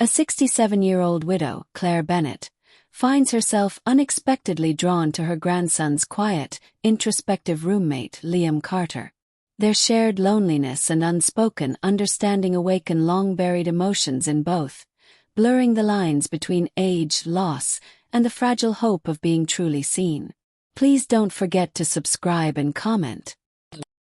A 67-year-old widow, Claire Bennett, finds herself unexpectedly drawn to her grandson's quiet, introspective roommate, Liam Carter. Their shared loneliness and unspoken understanding awaken long-buried emotions in both, blurring the lines between age, loss, and the fragile hope of being truly seen. Please don't forget to subscribe and comment.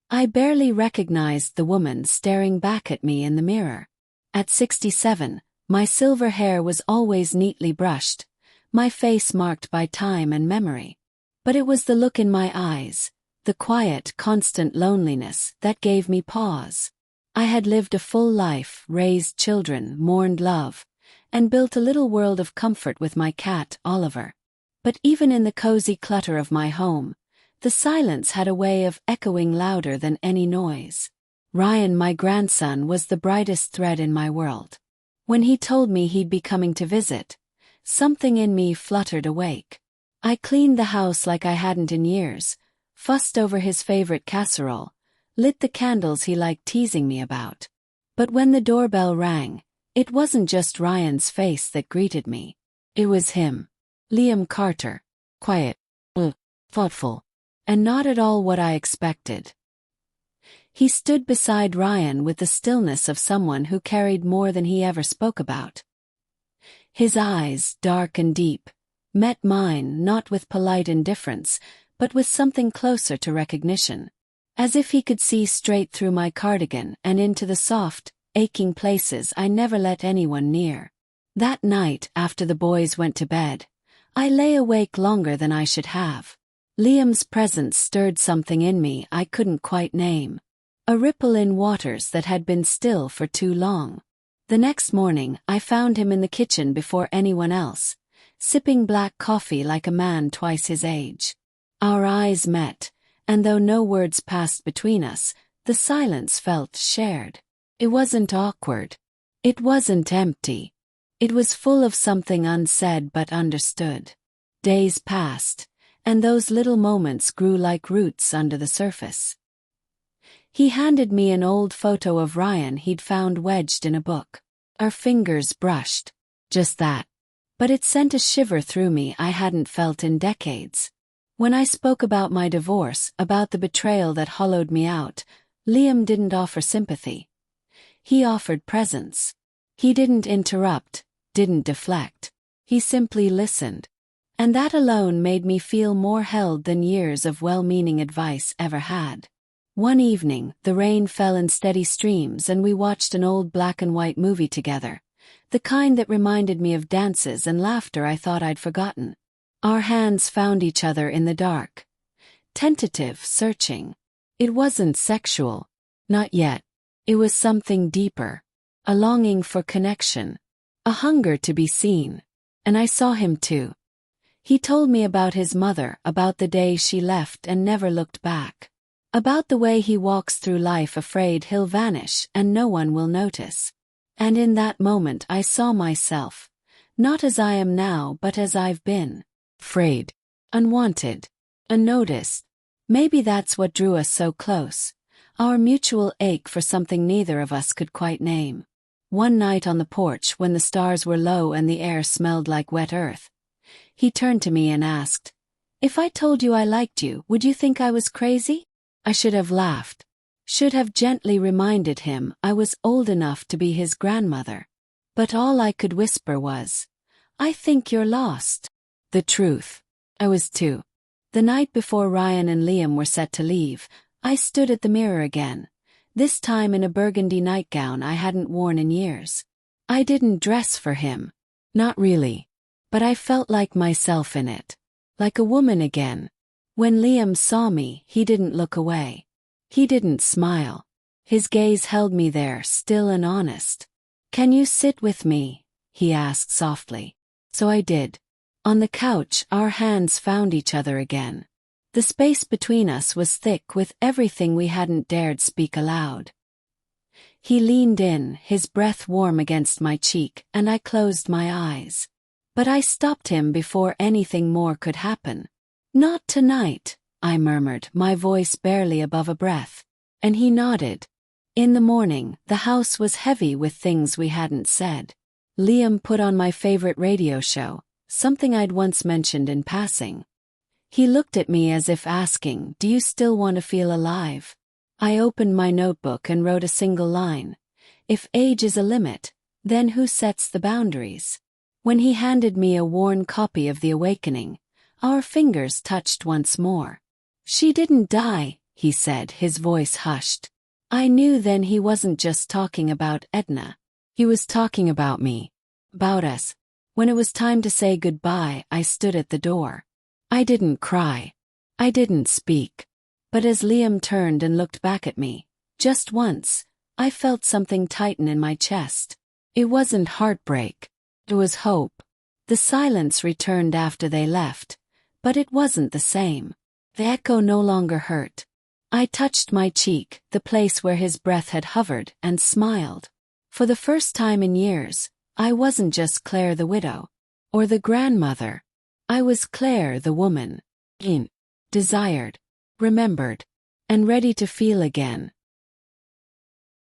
I barely recognized the woman staring back at me in the mirror. At 67, my silver hair was always neatly brushed, my face marked by time and memory. But it was the look in my eyes, the quiet, constant loneliness, that gave me pause. I had lived a full life, raised children, mourned love, and built a little world of comfort with my cat, Oliver. But even in the cozy clutter of my home, the silence had a way of echoing louder than any noise. Ryan, my grandson, was the brightest thread in my world. When he told me he'd be coming to visit, something in me fluttered awake. I cleaned the house like I hadn't in years, fussed over his favorite casserole, lit the candles he liked teasing me about. But when the doorbell rang, it wasn't just Ryan's face that greeted me. It was him, Liam Carter, quiet, thoughtful, and not at all what I expected. He stood beside Ryan with the stillness of someone who carried more than he ever spoke about. His eyes, dark and deep, met mine not with polite indifference, but with something closer to recognition. As if he could see straight through my cardigan and into the soft, aching places I never let anyone near. That night, after the boys went to bed, I lay awake longer than I should have. Liam's presence stirred something in me I couldn't quite name. A ripple in waters that had been still for too long. The next morning, I found him in the kitchen before anyone else, sipping black coffee like a man twice his age. Our eyes met, and though no words passed between us, the silence felt shared. It wasn't awkward. It wasn't empty. It was full of something unsaid but understood. Days passed, and those little moments grew like roots under the surface. He handed me an old photo of Ryan he'd found wedged in a book. Our fingers brushed. Just that. But it sent a shiver through me I hadn't felt in decades. When I spoke about my divorce, about the betrayal that hollowed me out, Liam didn't offer sympathy. He offered presence. He didn't interrupt, didn't deflect. He simply listened. And that alone made me feel more held than years of well-meaning advice ever had. One evening, the rain fell in steady streams and we watched an old black-and-white movie together, the kind that reminded me of dances and laughter I thought I'd forgotten. Our hands found each other in the dark. Tentative, searching. It wasn't sexual. Not yet. It was something deeper. A longing for connection. A hunger to be seen. And I saw him too. He told me about his mother, about the day she left and never looked back. About the way he walks through life afraid he'll vanish and no one will notice. And in that moment I saw myself, not as I am now but as I've been. Afraid. Unwanted. Unnoticed. Maybe that's what drew us so close. Our mutual ache for something neither of us could quite name. One night on the porch when the stars were low and the air smelled like wet earth, he turned to me and asked, "If I told you I liked you, would you think I was crazy?" I should have laughed. Should have gently reminded him I was old enough to be his grandmother. But all I could whisper was, "I think you're lost." The truth. I was too. The night before Ryan and Liam were set to leave, I stood at the mirror again, this time in a burgundy nightgown I hadn't worn in years. I didn't dress for him. Not really. But I felt like myself in it. Like a woman again. When Liam saw me, he didn't look away. He didn't smile. His gaze held me there, still and honest. "Can you sit with me?" he asked softly. So I did. On the couch, our hands found each other again. The space between us was thick with everything we hadn't dared speak aloud. He leaned in, his breath warm against my cheek, and I closed my eyes. But I stopped him before anything more could happen. "Not tonight," I murmured, my voice barely above a breath. And he nodded. In the morning, the house was heavy with things we hadn't said. Liam put on my favorite radio show, something I'd once mentioned in passing. He looked at me as if asking, "Do you still want to feel alive?" I opened my notebook and wrote a single line. If age is a limit, then who sets the boundaries? When he handed me a worn copy of The Awakening, our fingers touched once more. "She didn't die," he said, his voice hushed. I knew then he wasn't just talking about Edna. He was talking about me. About us. When it was time to say goodbye, I stood at the door. I didn't cry. I didn't speak. But as Liam turned and looked back at me, just once, I felt something tighten in my chest. It wasn't heartbreak. It was hope. The silence returned after they left, but it wasn't the same. The echo no longer hurt. I touched my cheek, the place where his breath had hovered, and smiled. For the first time in years, I wasn't just Claire the widow, or the grandmother. I was Claire the woman. Desired, remembered, and ready to feel again.